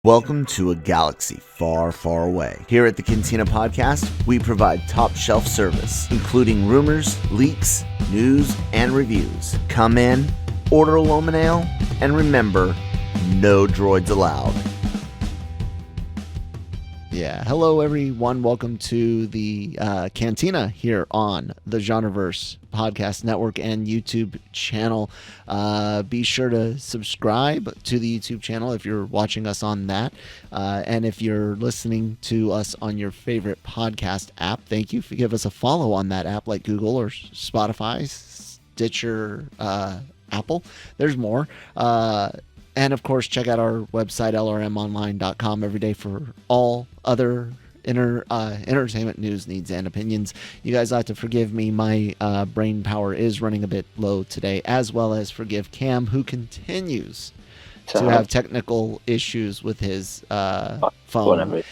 Welcome to a galaxy far, far away. Here at the Cantina Podcast, we provide top shelf service, including rumors, leaks, news, and reviews. Come in, order a Loman Ale, and remember, no droids allowed. Yeah, hello everyone. Welcome to the Cantina here on the GenreVerse Podcast Network and YouTube channel. Be sure to subscribe to the YouTube channel if you're watching us on that. And if you're listening to us on your favorite podcast app, thank you. Give us a follow on that app like Google or Spotify, Stitcher, Apple. There's more. And, of course, check out our website, lrmonline.com, every day for all other entertainment news, needs, and opinions. You guys have to forgive me. My brain power is running a bit low today, as well as forgive Cam, who continues to have technical issues with his phone.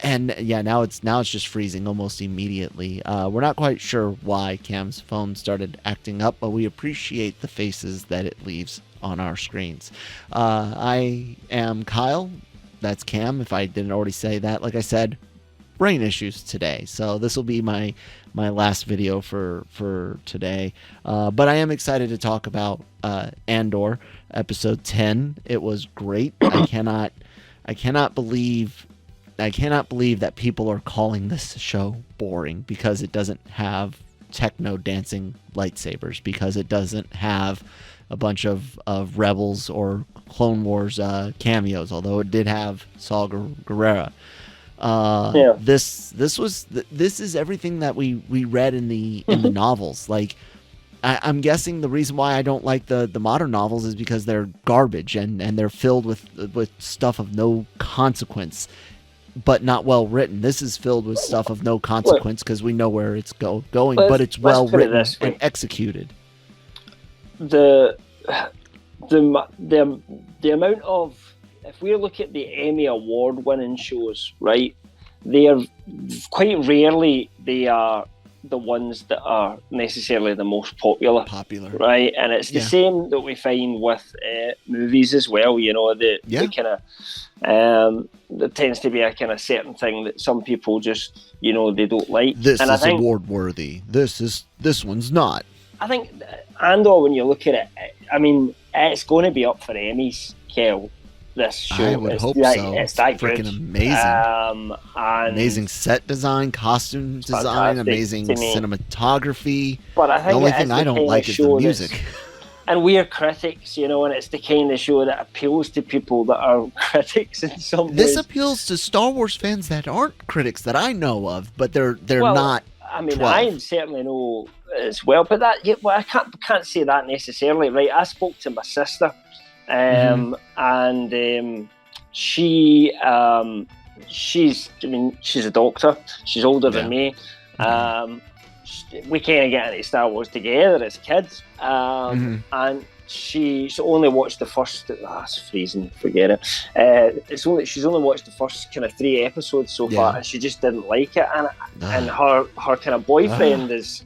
And yeah, now it's just freezing almost immediately. We're not quite sure why Cam's phone started acting up, but we appreciate the faces that it leaves on our screens. I am Kyle. That's Cam, if I didn't already say that. Like I said, brain issues today. So this will be my last video for today. But I am excited to talk about Andor, episode 10. It was great. I cannot believe that people are calling this show boring because it doesn't have techno dancing lightsabers, because it doesn't have a bunch of Rebels or Clone Wars cameos, although it did have Saw Gerrera. This is everything that we read in the novels. Like, I'm guessing the reason why I don't like the modern novels is because they're garbage and they're filled with stuff of no consequence, but not well written. This is filled with stuff of no consequence because we know where it's going, but it's well written and executed. The amount of, if we look at the Emmy award winning shows, right, they are quite rarely they are the ones that are necessarily the most popular, right? And it's the same that we find with movies as well. You know, the kind of there tends to be a kind of certain thing that some people just, you know, they don't like. This is award worthy. This one's not. I think Andor, when you look at it, I mean, it's going to be up for Emmys, Kel. This show, I would hope so. It's that freaking good. Amazing. Amazing set design, costume design, amazing cinematography. But I think the only thing I don't like is the music. And we're critics, you know, and it's the kind of show that appeals to people that are critics in some ways. This appeals to Star Wars fans that aren't critics that I know of, but they're not. I mean, 12. I certainly know as well, but I can't say that necessarily, right? I spoke to my sister, and she's a doctor. She's older than me. We kind of get into Star Wars together as kids, and she's only watched the first. It's freezing. Forget it. She's only watched the first kind of 3 episodes so far, and she just didn't like it. And her kind of boyfriend is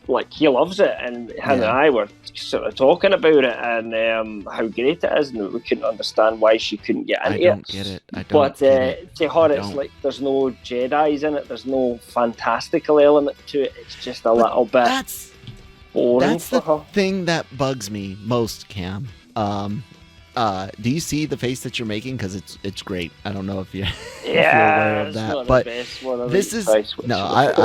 like, he loves it, and him and I were sort of talking about it and how great it is, and we couldn't understand why she couldn't get into it. I don't get it. But to her, it's like there's no Jedis in it. There's no fantastical element to it. It's just a little bit. That's the thing that bugs me most, Cam. Do you see the face that you're making? Because it's great. I don't know if you're aware of that, but this is I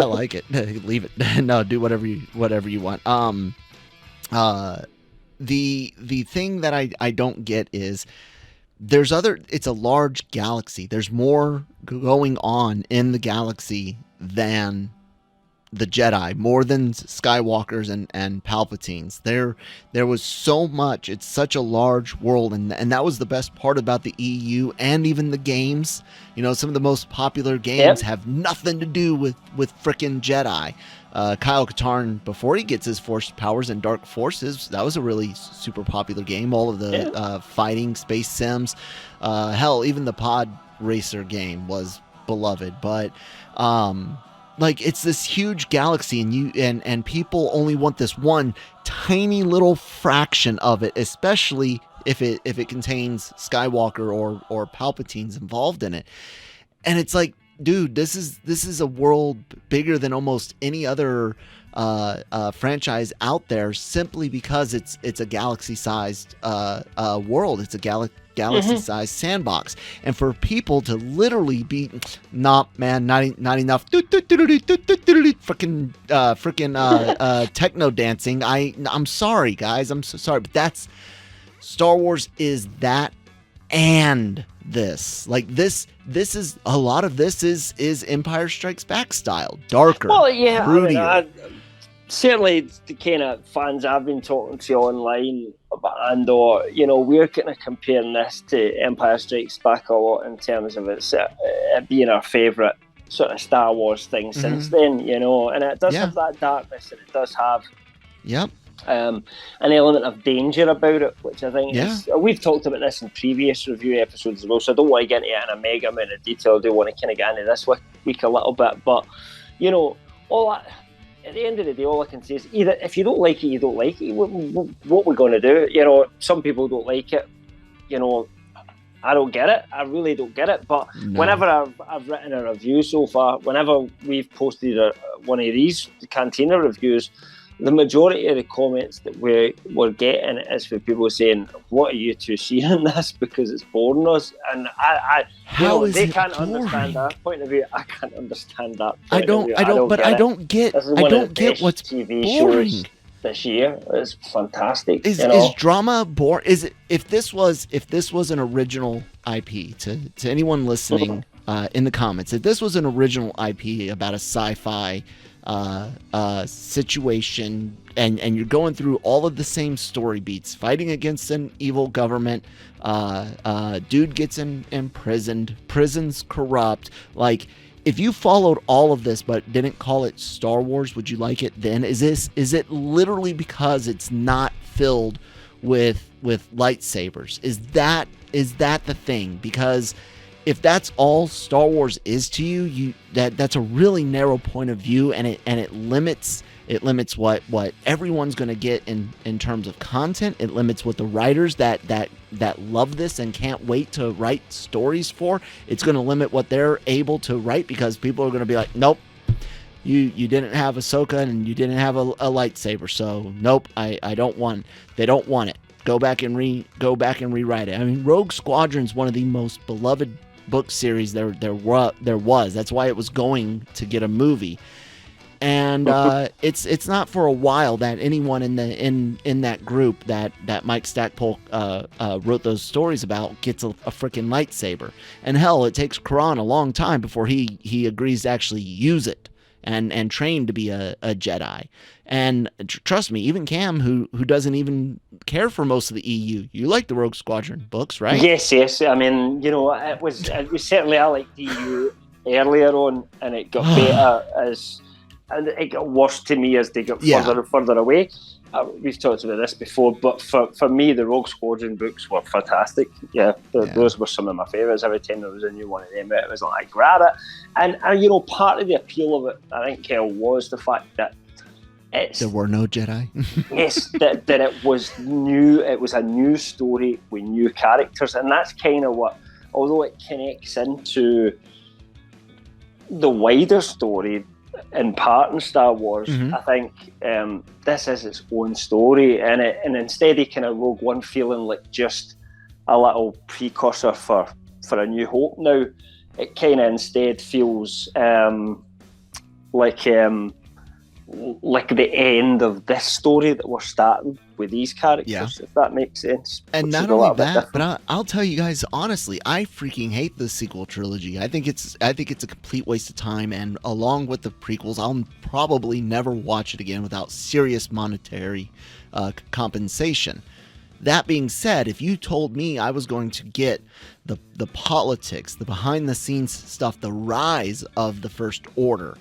like it. Leave it. No, do whatever you want. The thing that I don't get is it's a large galaxy. There's more going on in the galaxy than the Jedi, more than Skywalkers and Palpatines. There was so much. It's such a large world, and that was the best part about the EU and even the games. You know, some of the most popular games have nothing to do with frickin' Jedi. Kyle Katarn, before he gets his Force powers in Dark Forces, that was a really super popular game. All of the fighting space sims, hell, even the Pod Racer game was beloved. But like, it's this huge galaxy, and people only want this one tiny little fraction of it, especially if it contains Skywalker or Palpatine's involved in it. And it's like, dude, this is a world bigger than almost any other franchise out there, simply because it's a galaxy-sized world. It's a galaxy-sized sandbox, and for people to literally be, not enough, freaking techno dancing. I'm sorry, guys. I'm so sorry, but that's Star Wars is that, and this, like this is a lot of this is Empire Strikes Back style, darker, broodier. Certainly the kind of fans I've been talking to online about Andor, we're kind of comparing this to Empire Strikes Back a lot in terms of it being our favourite sort of Star Wars thing since then, and it does have that darkness, and it does have an element of danger about it, which I think is, we've talked about this in previous review episodes as well, so I don't want to get into it in a mega amount of detail. I do want to kind of get into this week a little bit, but all that, at the end of the day, all I can say is, either if you don't like it, you don't like it. What we're going to do? Some people don't like it. I don't get it. I really don't get it. But whenever I've written a review so far, whenever we've posted one of these Cantina reviews, the majority of the comments that we're getting is for people saying, "What are you two seeing in this? Because it's boring us." And they can't understand that point of view. I can't understand that. I don't get what's TV boring. Shows this year. It's fantastic. Is drama boring? If this was an original IP, to anyone listening in the comments, if this was an original IP about a sci-fi situation, and you're going through all of the same story beats, fighting against an evil government, dude gets imprisoned, prison's corrupt, like, if you followed all of this but didn't call it Star Wars, would you like it then? Is it literally because it's not filled with lightsabers? Is that the thing? Because if that's all Star Wars is to you, that's a really narrow point of view, and it limits what everyone's going to get in terms of content. It limits what the writers that love this and can't wait to write stories for. It's going to limit what they're able to write, because people are going to be like, nope, you didn't have Ahsoka and you didn't have a lightsaber, so nope, I don't want. They don't want it. Go back and rewrite it. I mean, Rogue Squadron's one of the most beloved book series there was. That's why it was going to get a movie. And it's not for a while that anyone in that group that Mike Stackpole wrote those stories about gets a freaking lightsaber. And hell, it takes Quran a long time before he agrees to actually use it and train to be a Jedi. And trust me, even Cam, who doesn't even care for most of the EU, you like the Rogue Squadron books, right? Yes. I mean, it was certainly, I liked the EU earlier on, and it got better and it got worse to me as they got further and further away. We've talked about this before, but for me, the Rogue Squadron books were fantastic. Those were some of my favourites. Every time there was a new one of them, it was like, grab it. And part of the appeal of it, I think, was the fact that there were no Jedi. Yes, that it was new. It was a new story with new characters, and that's kind of what, although it connects into the wider story in part in Star Wars, I think this is its own story, and instead of kind of Rogue One feeling like just a little precursor for A New Hope now, it kind of instead feels like the end of this story that we're starting with these characters, if that makes sense. And not only that, but I'll tell you guys honestly, I freaking hate the sequel trilogy. I think it's a complete waste of time, and along with the prequels, I'll probably never watch it again without serious monetary compensation. That being said, if you told me I was going to get the politics, the behind the scenes stuff, the rise of the First Order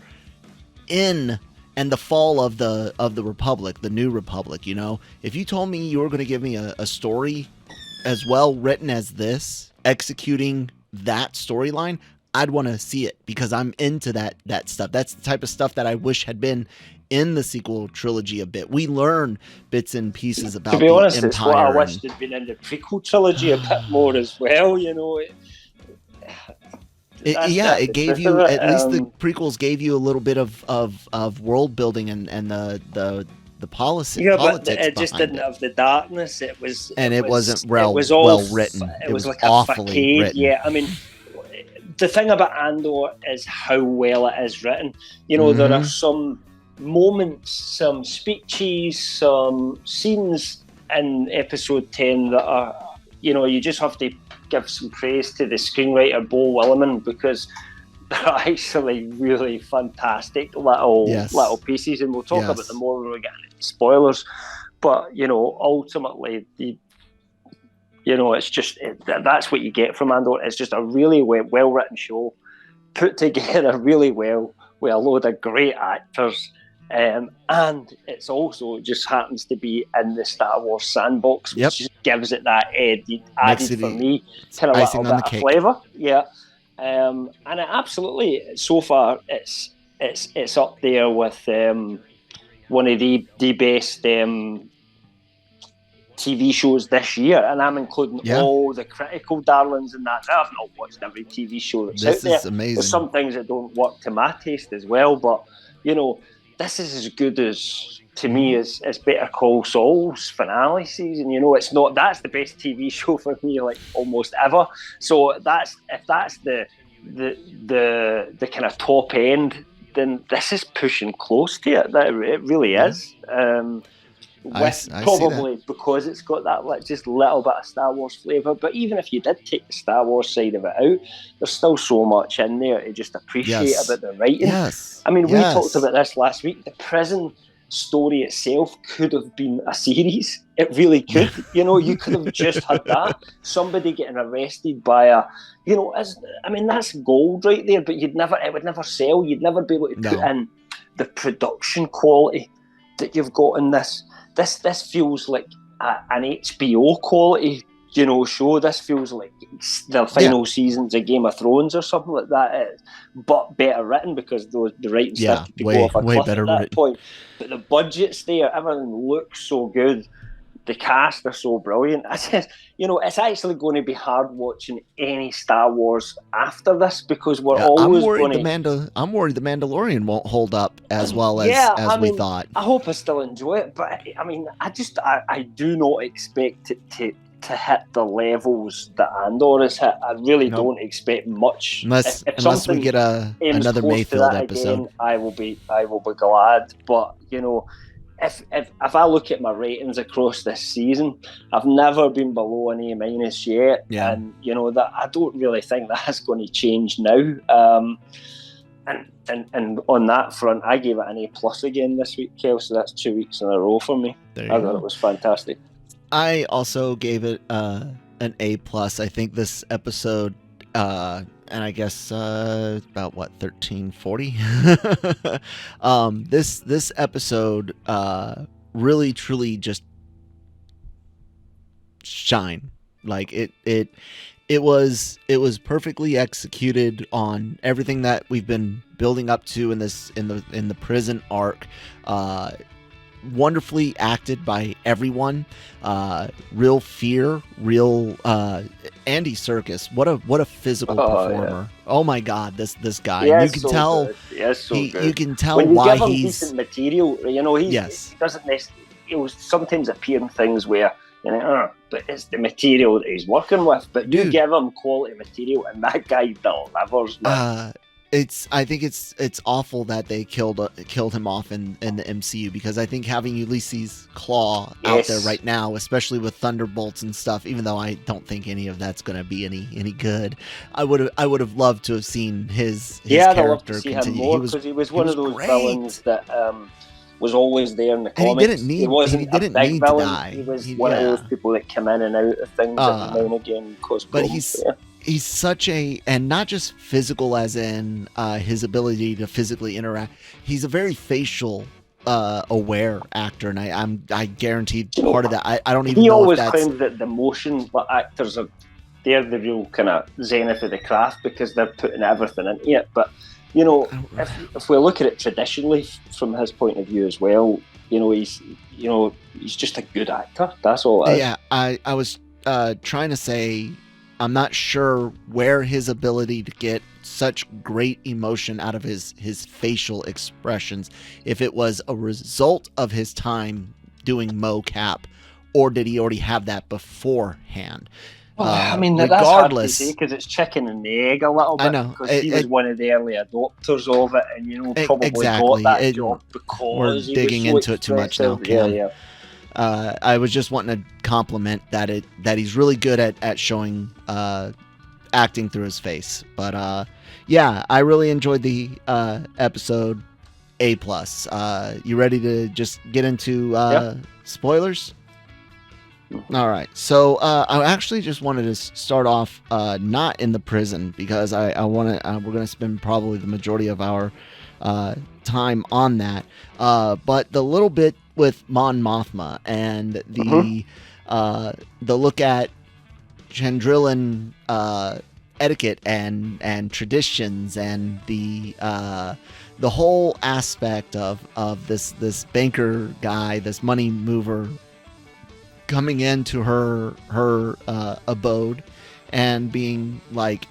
and the fall of the Republic, the New Republic, if you told me you were going to give me a story as well written as this, executing that storyline, I'd want to see it, because I'm into that stuff. That's the type of stuff that I wish had been in the sequel trilogy a bit. We learn bits and pieces about to be honest, the it's what I Empire. wished had been in the prequel trilogy a bit more as well. You know, it gave you at least the prequels gave you a little bit of world building and the policy. Yeah, politics but it just didn't have the darkness. It wasn't well written. It was like a facade. Written. Yeah, I mean, the thing about Andor is how well it is written. You know, there are some moments, some speeches, some scenes in episode 10 that are, you know, you just have to give some praise to the screenwriter Bo Willimon, because they're actually really fantastic little pieces, and we'll talk about them more when we get into spoilers. But you know, ultimately, you know, it's just that's what you get from Andor. It's just a really well written show, put together really well with a load of great actors. And it's also just happens to be in the Star Wars sandbox, which just gives it that added for me, kind of a little bit of flavour. Yeah, and it absolutely, so far, it's up there with one of the best TV shows this year, and I'm including all the critical darlings in that. I've not watched every TV show that's out there. This is amazing. There's some things that don't work to my taste as well, but you know, this is as good as, to me, as Better Call Saul's finale season. You know, it's not. That's the best TV show for me, like almost ever. So if that's the kind of top end, then this is pushing close to it. It really is. Probably because it's got that just little bit of Star Wars flavour. But even if you did take the Star Wars side of it out, there's still so much in there to just appreciate about the writing. Yes. I mean, we talked about this last week. The prison story itself could have been a series. It really could. You know, you could have just had that. Somebody getting arrested by a, you know, that's gold right there, but it would never sell. You'd never be able to put in the production quality that you've got in this. This feels like an HBO quality, you know, show. This feels like the final seasons of Game of Thrones or something like that, but better written, because the writing started to go off a cliff at that point. But the budget's there, everything looks so good. The cast are so brilliant. You know, it's actually going to be hard watching any Star Wars after this, because we're always going to... I'm worried the Mandalorian won't hold up as well as we thought. I hope I still enjoy it, but I mean, I do not expect it to hit the levels that Andor has hit. I really don't expect much. Unless we get another Mayfield episode, again, I will be glad. But you know, if I look at my ratings across this season, I've never been below an A- yet, and you know that I don't really think that's going to change now. And on that front, I gave it an A+ again this week, Kel. So that's 2 weeks in a row for me. I thought it was fantastic. I also gave it an A+. I think this episode, and I guess about 1340. This episode really truly just shine. Like it was perfectly executed on everything that we've been building up to in the prison arc. Wonderfully acted by everyone. Real fear, real Andy Serkis. What a physical performer. Yeah. Oh my God, this guy. Yeah, you can tell. Good. Yeah, so good. You can tell when you why give him he's decent material. You know, he doesn't necessarily. He'll sometimes appear in things where, you know, but it's the material that he's working with. But you give him quality material, and that guy delivers. I think it's awful that they killed him off in the MCU, because I think having Ulysses Claw out there right now, especially with Thunderbolts and stuff, even though I don't think any of that's going to be any good, I would have loved to have seen his character I'd love to see continue. Him more, because he was one of those villains that was always there in the comics. He wasn't a big villain. He was one of those people that come in and out of things every now and again. But he's such and not just physical as in his ability to physically interact. He's a very facial aware actor, and I guarantee part of that. I don't even know. He always claims that the motion actors they're the real kind of zenith of the craft, because they're putting everything into it. But you know, if we look at it traditionally from his point of view as well, he's just a good actor. That's all it is. Yeah, I was trying to say, I'm not sure where his ability to get such great emotion out of his facial expressions, if it was a result of his time doing mocap, or did he already have that beforehand? Well, I mean, that's hard to say because it's chicken and the egg a little bit. I know, because he was one of the early adopters of it, and probably exactly. got that job because we're digging into it too much now, Cam. Yeah. I was just wanting to compliment that he's really good at showing acting through his face. But yeah, I really enjoyed the episode. A+. You ready to just get into spoilers? All right. So I actually just wanted to start off not in the prison, because I want to. We're going to spend probably the majority of our time on that. But the little bit with Mon Mothma and the look at Chandrilan etiquette and traditions, and the whole aspect of this banker guy, this money mover, coming into her abode and being like,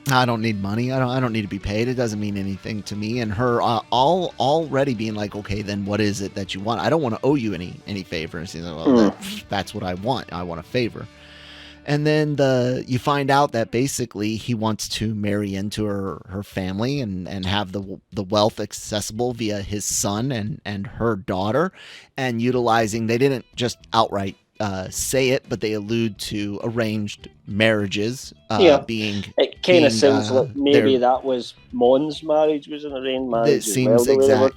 I don't need money. I don't need to be paid. It doesn't mean anything to me. And her already being like, okay, then what is it that you want? I don't want to owe you any favor. And she's like, well, that's what I want. I want a favor. And then you find out that basically he wants to marry into her family and have the wealth accessible via his son and her daughter, and utilizing, they didn't just outright say it, but they allude to arranged marriages being. It kind of sounds like maybe that was Mon's marriage was an arranged marriage. It seems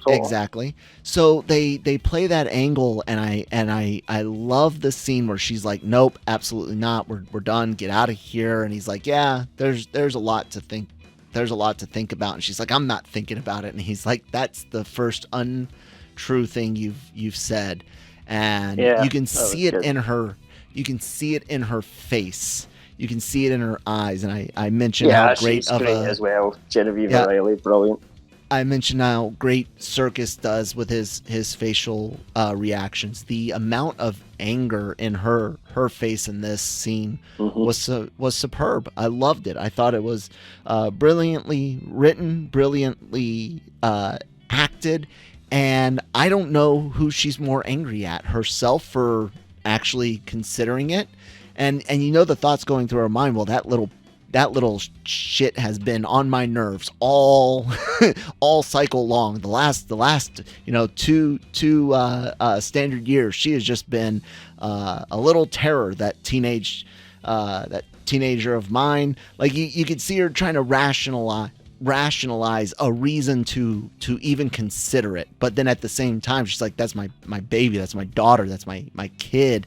exactly. So they play that angle, and I love the scene where she's like, nope, absolutely not. We're done. Get out of here. And he's like, yeah, there's a lot to think. There's a lot to think about. And she's like, I'm not thinking about it. And he's like, that's the first untrue thing you've said. And you can see it in her. You can see it in her face. You can see it in her eyes. And I mentioned how great she's great as well. Genevieve Riley, brilliant. I mentioned how great Circus does with his facial reactions. The amount of anger in her face in this scene was superb. I loved it. I thought it was brilliantly written, brilliantly acted. And I don't know who she's more angry at, herself for actually considering it, and the thoughts going through her mind. Well, that little shit has been on my nerves all cycle long. The last two standard years, she has just been a little terror. That teenager of mine. Like you could see her trying to rationalize a reason to even consider it, but then at the same time she's like, that's my baby, that's my daughter, that's my kid.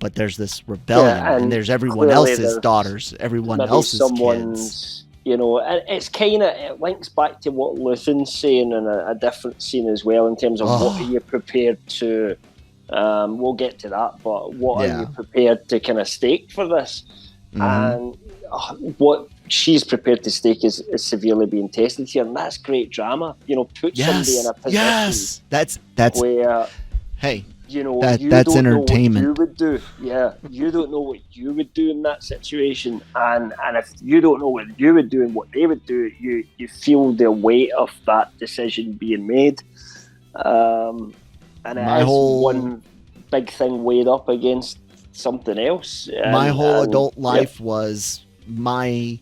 But there's this rebellion, and there's everyone else's daughters, everyone else's kids. And it's kind of, it links back to what Luthen's saying in a different scene as well, in terms of what are you prepared to we'll get to that, but what are you prepared to kind of stake for this? And what she's prepared to stake is severely being tested here, and that's great drama. Put somebody in a position. That's where, hey, that's entertainment. You would do, you don't know what you would do in that situation, and if you don't know what you would do and what they would do, you feel the weight of that decision being made, and it is one big thing weighed up against something else. My whole adult life was my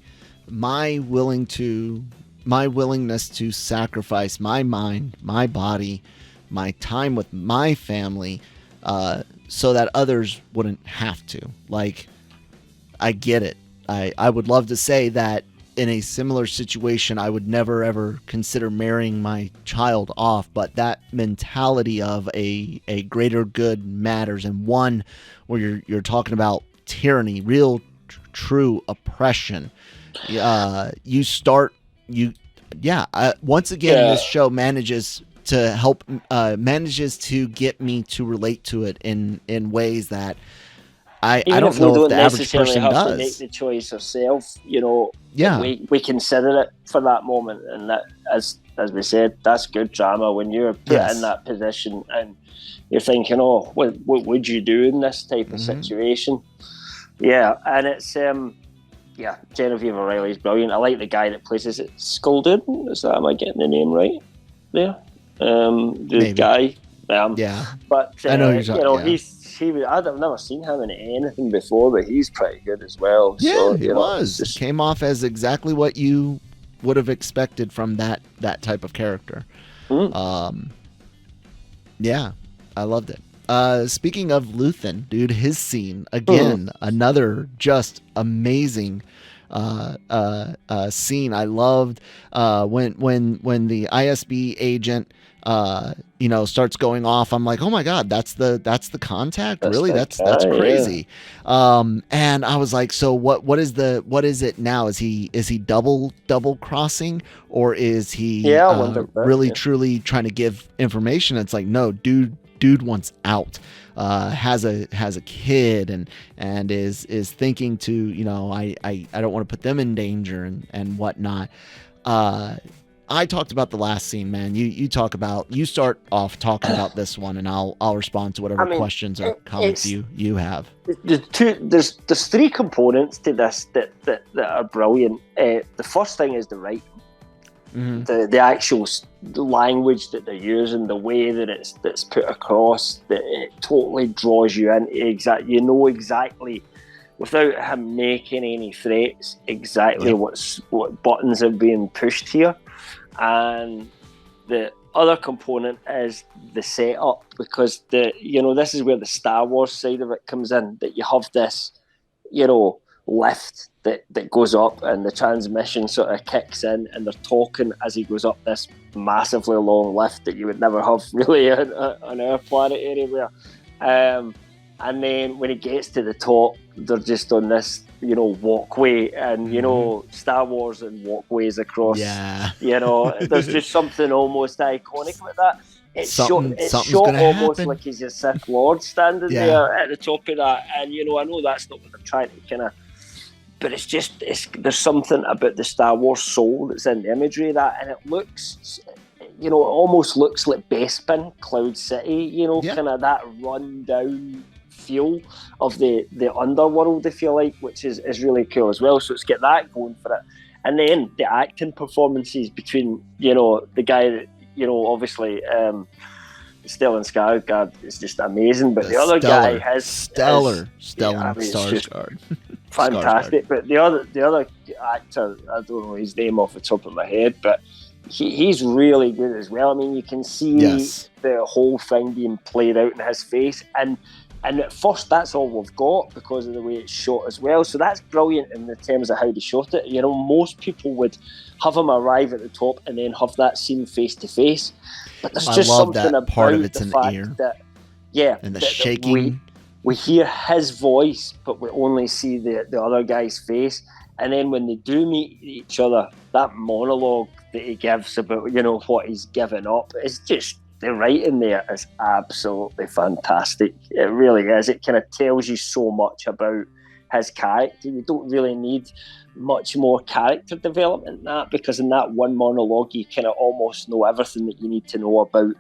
willingness to sacrifice my mind, my body, my time with my family, so that others wouldn't have to. Like, I get it. I would love to say that in a similar situation, I would never ever consider marrying my child off, but that mentality of a greater good matters, and one where you're talking about tyranny, real true oppression. Once again, this show manages to get me to relate to it in ways that I even don't if we know if don't the average necessarily person have to make does. the choice ourselves, you know, Yeah. we consider it for that moment, and that, as we said, that's good drama when you're put in that position and you're thinking, oh, what would you do in this type of situation? Yeah, and it's Genevieve O'Reilly's brilliant. I like the guy that plays, is it Sculdun? Am I getting the name right there? The Maybe. guy. Yeah. But I know you're you know, yeah. I've never seen him in anything before, but he's pretty good as well. Yeah, so, he was. Came off as exactly what you would have expected from that type of character. Yeah, I loved it. Speaking of Luthen, dude, his scene again, another just amazing scene. I loved when the ISB agent starts going off. I'm like, oh my god, that's the contact. Really, that's crazy. Yeah. And I was like, so what is it now? Is he double crossing, or is he really truly trying to give information? It's like, no, dude wants out. Has a kid and is thinking to, I don't want to put them in danger and whatnot. I talked about the last scene, man. You start off talking about this one, and I'll respond to whatever questions or comments you have. There's three components to this that are brilliant. The first thing is the writing. The actual language that they're using, the way that it's put across, that it totally draws you in. You know exactly, without him making any threats, exactly what buttons are being pushed here. And the other component is the setup, because this is where the Star Wars side of it comes in. That you have this, lift that goes up, and the transmission sort of kicks in, and they're talking as he goes up this massively long lift that you would never have really on our planet anywhere. And then when he gets to the top, they're just on this, walkway, and Star Wars and walkways across. Yeah. There's just something almost iconic with that. It's shot almost like he's a Sith Lord standing there at the top of that, and I know that's not what they're trying to kind of. But there's something about the Star Wars soul that's in the imagery of that, and it looks, it almost looks like Bespin, Cloud City, kind of that run-down feel of the underworld, if you like, which is really cool as well. So it's got that going for it. And then the acting performances between, the guy that, obviously, Stellan Skarsgård is just amazing, but the other guy has Stellan Skarsgård. Fantastic. But the other actor, I don't know his name off the top of my head, but he's really good as well. I mean, you can see the whole thing being played out in his face, and at first that's all we've got because of the way it's shot as well. So that's brilliant in the terms of how they shot it. Most people would have him arrive at the top and then have that scene face to face, but there's just something about part of it's the fact that and the shaking. We hear his voice, but we only see the other guy's face. And then when they do meet each other, that monologue that he gives about, what he's given up, is just, the writing there is absolutely fantastic. It really is. It kind of tells you so much about his character. You don't really need much more character development than that, because in that one monologue you kind of almost know everything that you need to know about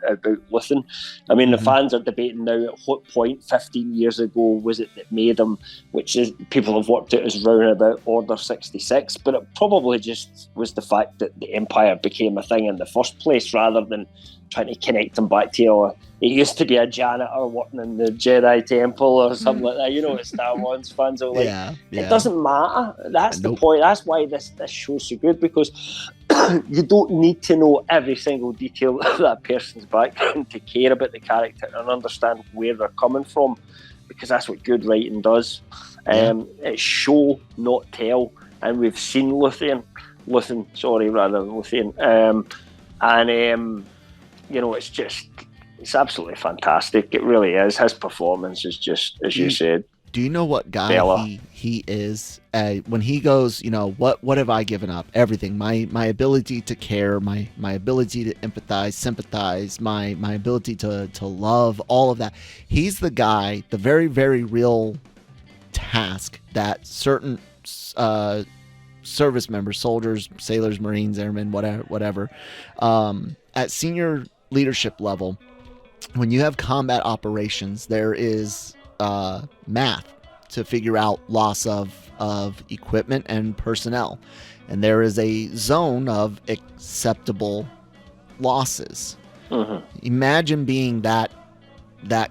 Luthen. I mean, the fans are debating now at what point 15 years ago was it that made him, which is, people have worked out as round about Order 66, but it probably just was the fact that the Empire became a thing in the first place, rather than trying to connect him back to it used to be a janitor working in the Jedi Temple or something like that. What Star Wars fans are like. It doesn't matter. That's the point. That's why this show's so good, because you don't need to know every single detail of that person's background to care about the character and understand where they're coming from, because that's what good writing does. It's show, not tell. And we've seen Luthen, it's absolutely fantastic. It really is. His performance is just, as you said. Do you know what guy he is? When he goes, what have I given up? Everything. My ability to care, my ability to empathize, sympathize, my ability to love, all of that. He's the guy, the very, very real task that certain service members, soldiers, sailors, Marines, airmen, whatever, at senior leadership level, when you have combat operations, there is math to figure out loss of equipment and personnel. And there is a zone of acceptable losses. Imagine being that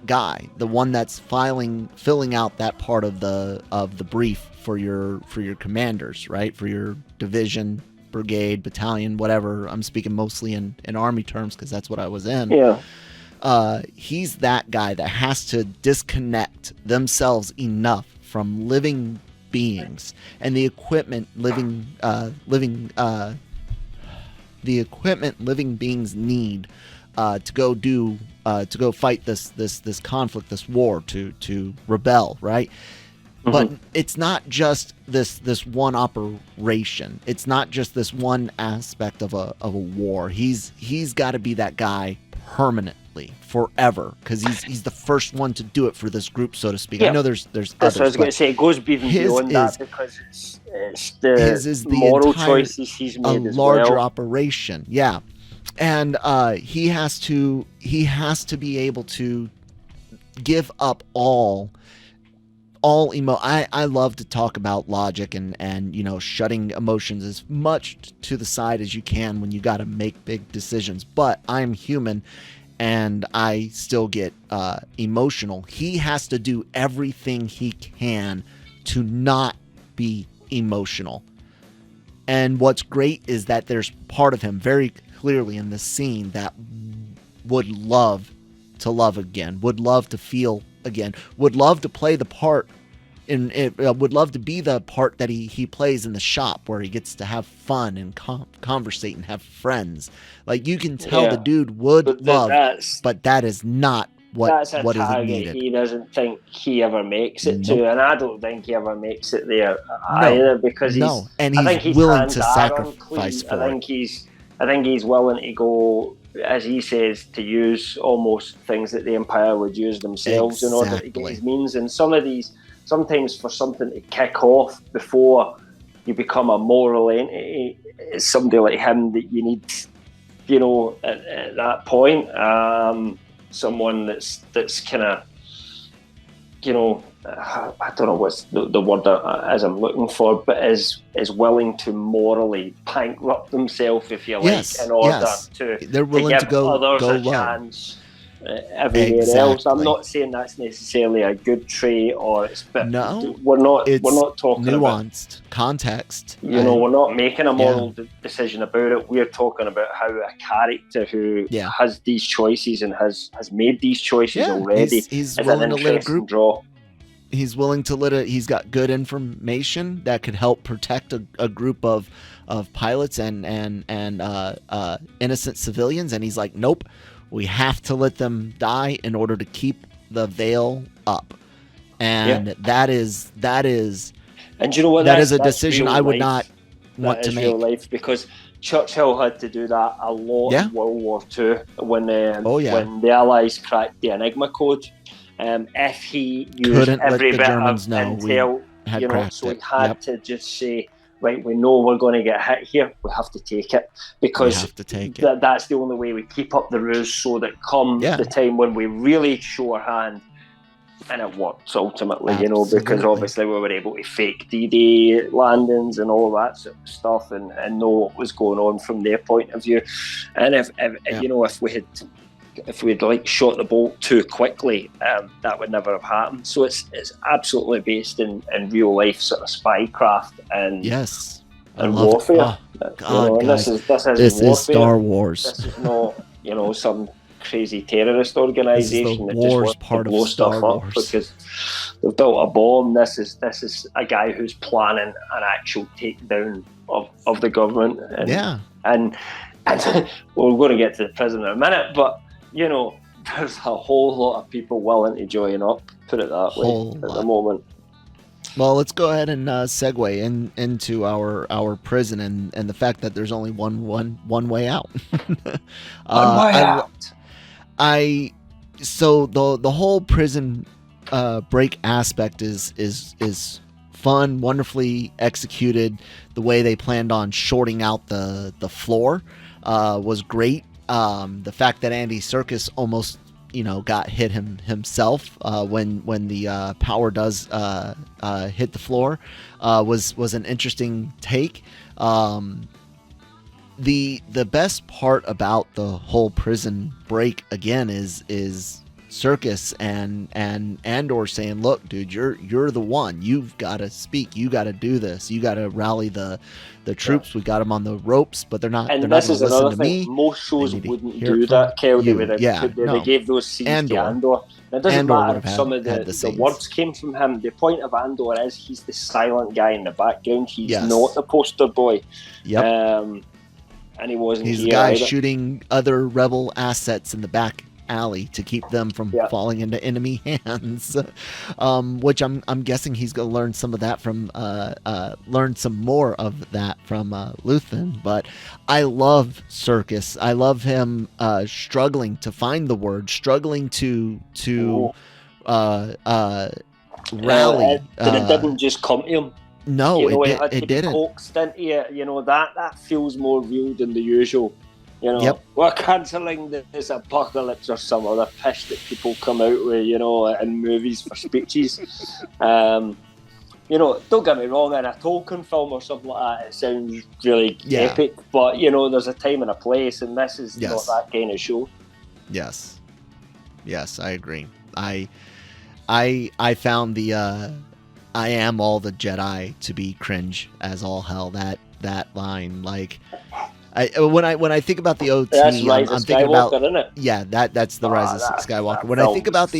guy, the one that's filling out that part of the brief for your commanders, right? For your division, brigade, battalion, whatever. I'm speaking mostly in Army terms because that's what I was in. Yeah. He's that guy that has to disconnect themselves enough from living beings and the equipment living beings need to go fight this conflict, this war, to rebel, right? But it's not just this one operation. It's not just this one aspect of a war. He's got to be that guy permanently, forever, because he's the first one to do it for this group, so to speak. I know there's that's others, what I was going to say. It goes even beyond that, because it's the moral choices he's made as well. A larger operation, yeah. And he has to be able to give up all I love to talk about logic and shutting emotions as much to the side as you can when you got to make big decisions. But I'm human, and I still get emotional. He has to do everything he can to not be emotional. And what's great is that there's part of him very clearly in this scene that would love to love again, would love to feel again, would love to play the part would love to be the part that he plays in the shop, where he gets to have fun and conversate and have friends. Like, you can tell the dude would love, but that is not what is needed. He doesn't think he ever makes it to, and I don't think he ever makes it there either, because he's willing to sacrifice for it. I think he's willing to go, as he says, to use almost things that the Empire would use themselves in order to get his means. And sometimes for something to kick off before you become a moral entity, it's somebody like him that you need, at that point. Someone that's kind of, I don't know what's the word as I'm looking for, but is willing to morally bankrupt themselves, if you like, in order they're willing to give others a chance everywhere else. I'm not saying that's necessarily a good trait, we're not talking nuanced about context. We're not making a moral decision about it. We're talking about how a character who has these choices and has made these choices already he's is willing an to let a group draw. He's willing to he's got good information that could help protect a group of pilots and innocent civilians, and he's like, nope, we have to let them die in order to keep the veil up. And that is and you know what, that is a decision I would not want to make. Real life, because Churchill had to do that a lot in World War II when the Allies cracked the Enigma code. If he used every bit of intel, so he had to just say, right, we know we're going to get hit here, we have to take it, because that's the only way we keep up the ruse, so that come the time when we really show our hand, and it works ultimately, because obviously we were able to fake D-Day landings and all that sort of stuff, and know what was going on from their point of view. And if we'd like shot the bolt too quickly, that would never have happened. So it's absolutely based in real life sort of spycraft and warfare. This is Star Wars. This is not some crazy terrorist organisation that just wants to blow stuff up because they've built a bomb. This is a guy who's planning an actual takedown of the government. And we're going to get to the prison in a minute, but there's a whole lot of people willing to join up, put it that way, at the moment. Well, let's go ahead and segue into our prison and the fact that there's only one way out. One way out. So the whole prison break aspect is fun, wonderfully executed. The way they planned on shorting out the floor was great. The fact that Andy Serkis almost got hit himself when the power does hit the floor was an interesting take. The best part about the whole prison break again is Serkis and Andor saying, "Look, dude, you're the one. You've got to speak. You got to do this. You got to rally the troops. Yeah. We got them on the ropes, but they're not. And they're this not is another thing. me. Most shows wouldn't do that, Kelly. Where they gave those scenes to Andor. Now, it doesn't matter if some of the words came from him. The point of Andor is he's the silent guy in the background. He's not the poster boy. Yep. And he wasn't. He's the guy shooting other rebel assets in the back alley to keep them from falling into enemy hands, which I'm guessing he's going to learn some of that from learn some more of that from Luthen. But I love Serkis. I love him struggling to find the word, struggling to rally. It didn't just come to him. No, it didn't. Coaxed into it. That feels more real than the usual. We're cancelling this apocalypse or some other pish that people come out with, in movies for speeches. Don't get me wrong, in a Tolkien film or something like that, it sounds really epic. But there's a time and a place, and this is not that kind of show. Yes, I agree. I found the "I am all the Jedi" to be cringe as all hell. That line, like. When I think about the OT, I'm thinking about isn't it? Yeah, that's the Rise of Skywalker. When I think about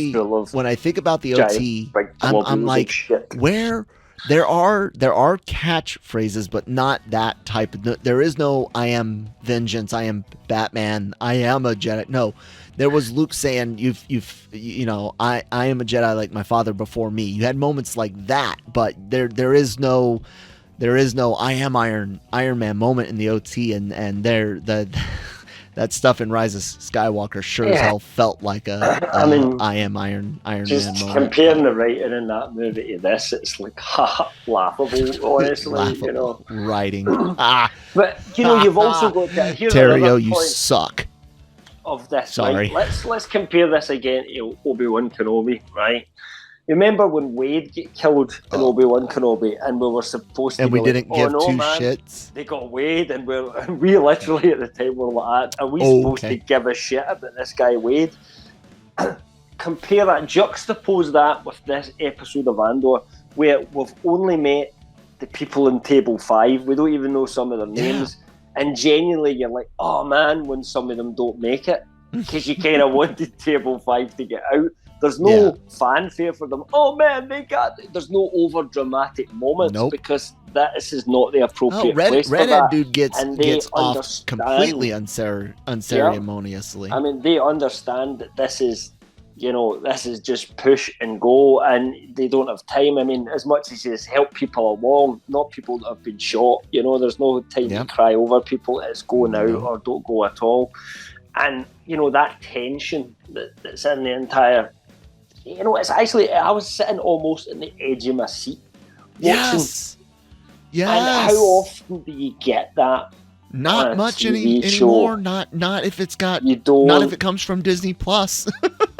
the OT, I'm like, where there are catchphrases, but not that type of. There is no "I am vengeance," "I am Batman," "I am a Jedi." No, there was Luke saying, I am a Jedi like my father before me. You had moments like that, but there is no "I am Iron Man" moment in the OT, and that stuff in Rise of Skywalker sure as hell felt like I am Iron Man just moment. Comparing the writing in that movie to this, it's like laughable, honestly. Laughable. Writing. But you've also got that. Here's Terrio, you suck. Of this, sorry. Right? Let's compare this again to Obi-Wan Kenobi, right? Remember when Wade get killed in Obi-Wan Kenobi, and we were supposed to, and we didn't give two man, shits. They got Wade, and we literally at the time were like, "Are we supposed to give a shit about this guy Wade?" Compare that, juxtapose that with this episode of Andor, where we've only met the people in Table 5. We don't even know some of their names, and genuinely, you're like, "Oh man," when some of them don't make it, because you kind of wanted Table 5 to get out. There's no fanfare for them. Oh man, there's no over-dramatic moments because this is not the appropriate place for that. Redhead dude gets off completely unceremoniously. I mean, they understand that this is just push and go, and they don't have time. I mean, as much as it's help people along, not people that have been shot. There's no time to cry over people. It's go now or don't go at all. And that tension that's in the entire. It's actually, I was sitting almost in the edge of my seat watching. Yes. And how often do you get that? Not much anymore. Not if it's got. Not if it comes from Disney Plus.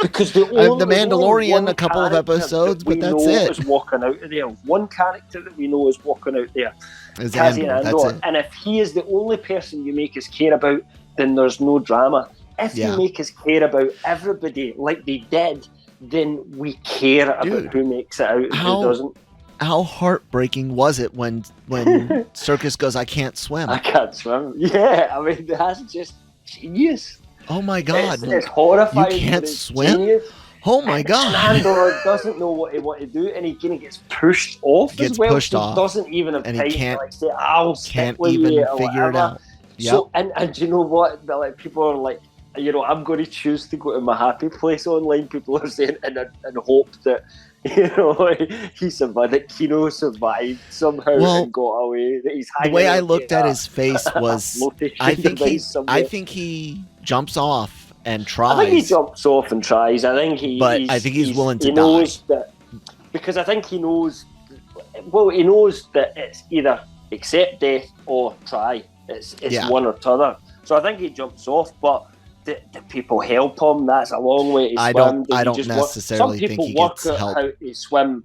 Because the Mandalorian, a couple of episodes, but that's it. Is walking out of there. One character that we know is walking out there. Is Andor. That's it. And if he is the only person you make us care about, then there's no drama. If you make us care about everybody like they did, then we care about who makes it out and who doesn't. How heartbreaking was it when Serkis goes, "I can't swim"? I can't swim. Yeah, I mean, that's just genius. Oh my God. It's horrifying. You can't swim? Genius. Oh my God. And Andor doesn't know what he wants to do, and he kind of gets pushed off as well. Pushed off. Doesn't even have and time to say, "I'll can't even figure it out." Yep. So, and you know what? People are like, I'm going to choose to go to my happy place online. People are saying and hope that he survived, that Kino survived somehow and got away. That he's the way I looked at his face was, I think he jumps off and tries. I think he jumps off and tries. I think he's willing to die. He knows that, because I think he knows. Well, he knows that it's either accept death or try. It's one or t'other. So I think he jumps off, but the people help him. That's a long way to swim. I don't necessarily think he gets help. Some people work out how to swim.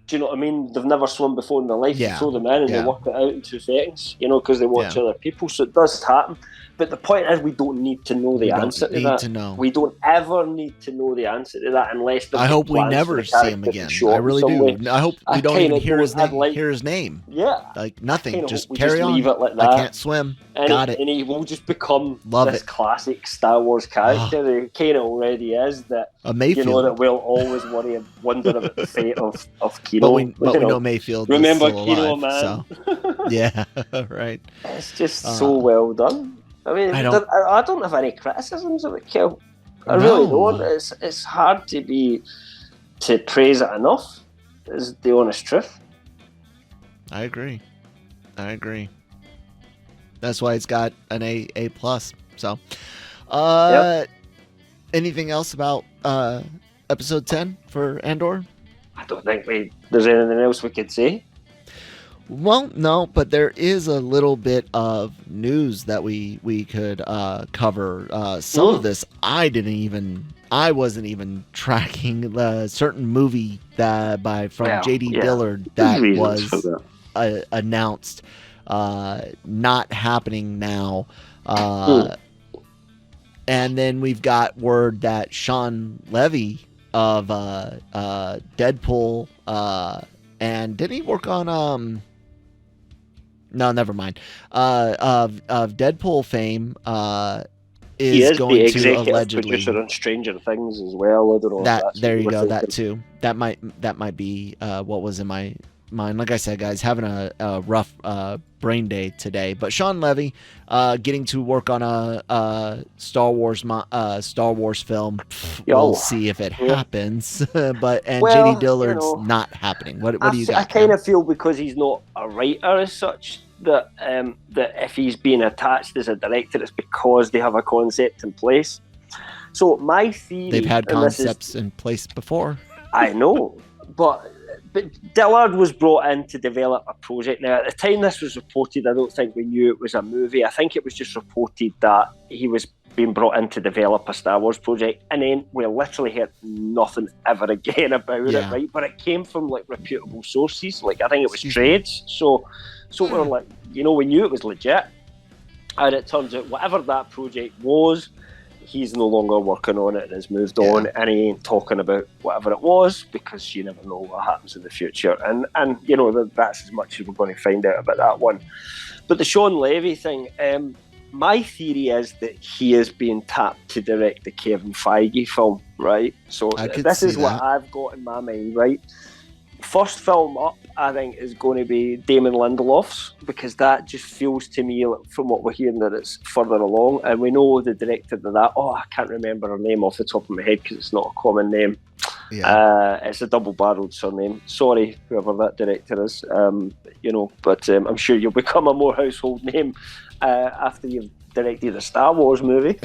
Do you know what I mean? They've never swum before in their life. You throw them in and they work it out in 2 seconds, because they watch other people. So it does happen. But the point is, we don't need to know the answer to that. We don't ever need to know the answer to that unless I hope we never see him again. I really do. I hope we don't even hear his name. Yeah. Like nothing. Just carry on. Leave it like that. I can't swim. Got it. And he will just become this classic Star Wars character. He kind of already is. That Mayfield. That we'll always wonder about the fate of Kino. But we know Mayfield. Remember is still Kino, alive, man. So. Yeah. Right. It's just so well done. I mean, I don't have any criticisms of it, Kel. I really don't. It's hard to praise it enough, is the honest truth. I agree. That's why it's got an A+. So, anything else about episode 10 for Andor? I don't think there's anything else we could say. Well, no, but there is a little bit of news that we could cover. Some of this I wasn't even tracking. The certain movie from J.D. Dillard that was announced, not happening now. And then we've got word that Sean Levy of Deadpool, and didn't he work on No, never mind. Of Deadpool fame, is going to allegedly producer on Stranger Things as well. I don't know. That there you go. That too. That might be what was in my mind. Like I said, guys, having a rough brain day today. But Sean Levy, getting to work on a Star Wars film. We'll see if it happens. But J.D. Dillard's not happening. What do you got? I kind of feel because he's not a writer as such that if he's being attached as a director, it's because they have a concept in place. So my theory, they've had concepts in place before. I know, but Dillard was brought in to develop a project. Now, at the time this was reported, I don't think we knew it was a movie. I think it was just reported that he was being brought in to develop a Star Wars project, and then we literally heard nothing ever again about it, right? But it came from like reputable sources, like I think it was trades. So we're like, we knew it was legit, and it turns out whatever that project was, he's no longer working on it and has moved on, and he ain't talking about whatever it was because you never know what happens in the future. And that's as much as we're going to find out about that one. But the Sean Levy thing, my theory is that he is being tapped to direct the Kevin Feige film, right? So this is what I've got in my mind, right? First film up, I think, is going to be Damon Lindelof's, because that just feels to me, from what we're hearing, that it's further along. And we know the director of that. I can't remember her name off the top of my head because it's not a common name. It's a double-barreled surname. Sorry, whoever that director is. But I'm sure you'll become a more household name after you've directed a Star Wars movie.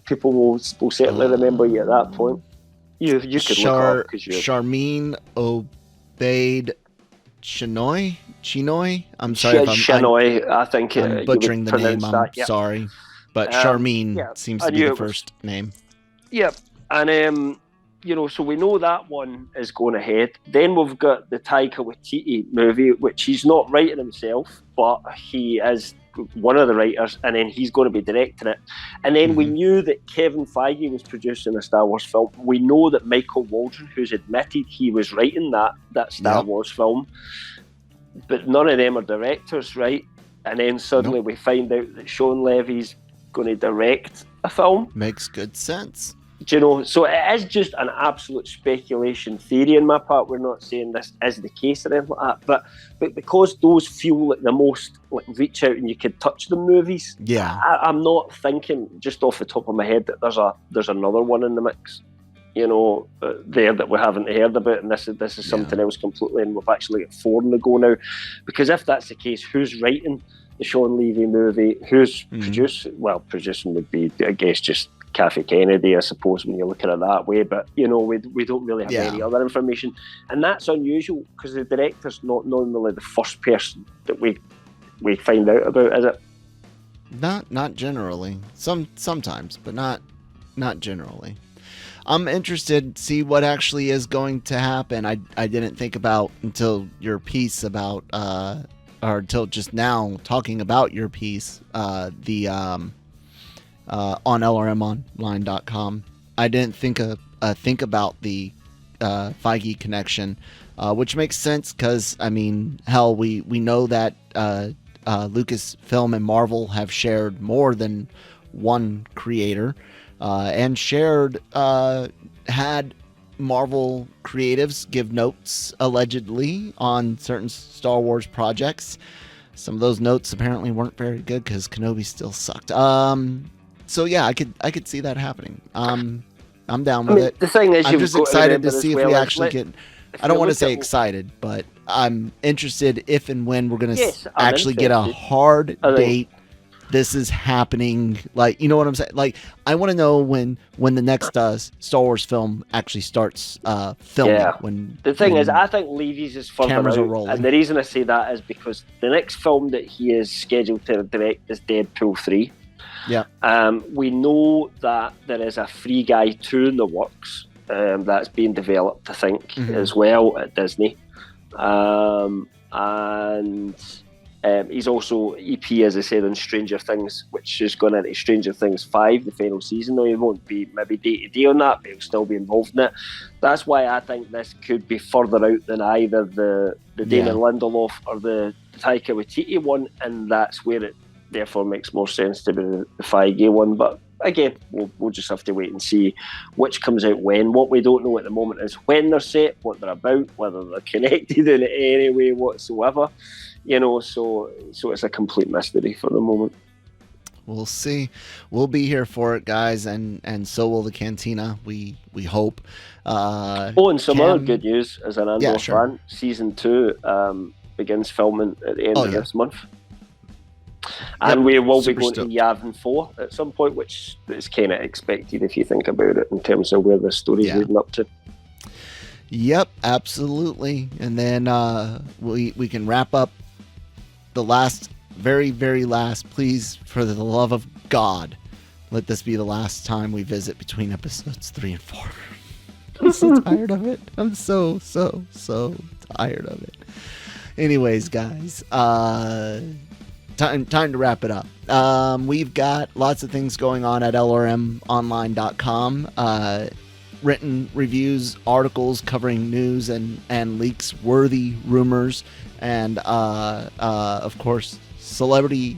People will certainly remember you at that point. You could look up because you're Charmaine Obaid Chinoy. I'm sorry if Chinoy. I think I'm butchering the name. I'm sorry, but Charmaine seems to be the first name. Yep, and so we know that one is going ahead. Then we've got the Taika Waititi movie, which he's not writing himself, but he is one of the writers, and then he's going to be directing it. And then we knew that Kevin Feige was producing a Star Wars film. We know that Michael Waldron, who's admitted he was writing that Star Wars film, but none of them are directors, right? And then suddenly we find out that Sean Levy's going to direct a film. Makes good sense. So it is just an absolute speculation theory on my part. We're not saying this is the case or anything like that, but because those feel like the most like reach out and you could touch them movies, yeah, I'm not thinking just off the top of my head that there's another one in the mix. there that we haven't heard about, and this is something else completely, and we've actually got 4 in the go now. Because if that's the case, who's writing the Sean Levy movie? Who's producing? Well, producing would be, I guess, just Kathy Kennedy, I suppose, when you look at it that way. But we don't really have any other information, and that's unusual because the director's not normally the first person that we find out about, is it? Not generally. Sometimes, but not generally. I'm interested to see what actually is going to happen. I didn't think about until your piece about or until just now talking about your piece on LRMonline.com. I didn't think about the Feige connection, which makes sense because I mean, hell, we know that Lucasfilm and Marvel have shared more than one creator. And had Marvel creatives give notes allegedly on certain Star Wars projects. Some of those notes apparently weren't very good because Kenobi still sucked. So yeah, I could see that happening. I'm down with it. The thing is, I'm just excited to see if we actually get. I don't want to say excited, but I'm interested if and when we're going to actually get a hard date. This is happening, like, you know what I'm saying? Like, I want to know when the next Star Wars film actually starts filming. Yeah. The thing is, I think Levy's is further out, and the reason I say that is because the next film that he is scheduled to direct is Deadpool 3. Yeah. We know that there is a Free Guy 2 in the works that's being developed, I think, as well at Disney. And he's also EP, as I said, on Stranger Things, which is going into Stranger Things 5, the final season. Now, he won't be maybe day-to-day on that, but he'll still be involved in it. That's why I think this could be further out than either the Damon Lindelof or the Taika Waititi one, and that's where it therefore makes more sense to be the Feige one. But again, we'll just have to wait and see which comes out when. What we don't know at the moment is when they're set, what they're about, whether they're connected in any way whatsoever. So it's a complete mystery for the moment. We'll see. We'll be here for it, guys, and so will the Cantina. We hope. And some other good news as an Andor fan. Season 2 begins filming at the end of this month. And we will be going to Yavin 4 at some point, which is kind of expected if you think about it in terms of where the story's leading up to. Yep, absolutely. And then we can wrap up the last, very, very last. Please, for the love of God, let this be the last time we visit between episodes 3 and 4. I'm so tired of it. I'm so tired of it. Anyways, guys, time to wrap it up. We've got lots of things going on at LRMonline.com. Written reviews, articles covering news and leaks worthy rumors, and of course celebrity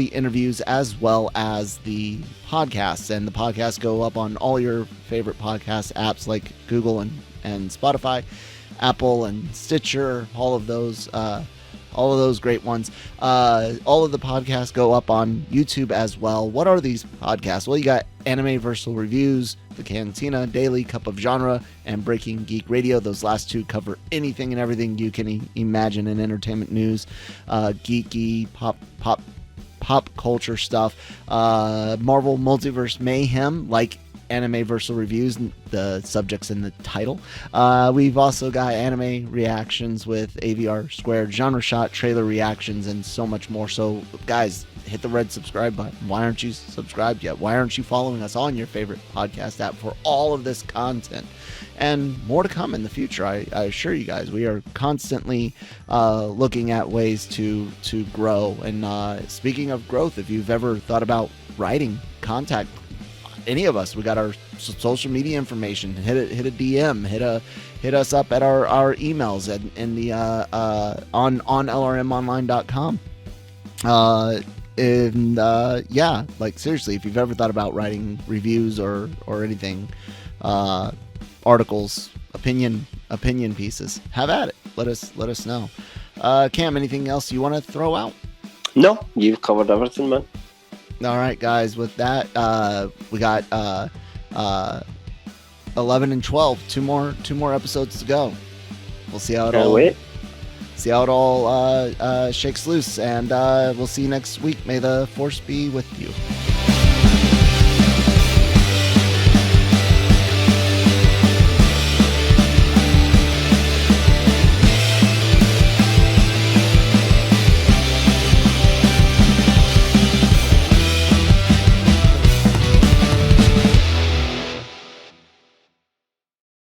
interviews, as well as the podcasts. And the podcasts go up on all your favorite podcast apps like Google and Spotify, Apple and Stitcher, all of those great ones. All of the podcasts go up on YouTube as well. What are these podcasts? Well, you got Anime-Versal Reviews, The Cantina, Daily Cup of Genre, and Breaking Geek Radio. Those last two cover anything and everything you can imagine in entertainment news, geeky, pop culture stuff. Marvel Multiverse Mayhem, like Anime-Versal Reviews, the subject's in the title. We've also got anime reactions with AVR Squared, Genre Shot, trailer reactions, and so much more. So, guys, hit the red subscribe button. Why aren't you subscribed yet? Why aren't you following us on your favorite podcast app for all of this content? And more to come in the future. I assure you guys, we are constantly looking at ways to grow. And speaking of growth, if you've ever thought about writing, contact any of us. We got our social media information. Hit a DM. Hit us up at our emails in the on LRMonline.com. Like seriously, if you've ever thought about writing reviews or anything, articles, opinion pieces, have at it. Let us know. Cam, anything else you want to throw out? No, you've covered everything, man. All right, guys, with that, we got 11 and 12. Two more episodes to go. We'll see how it all shakes loose, and we'll see you next week. May the force be with you.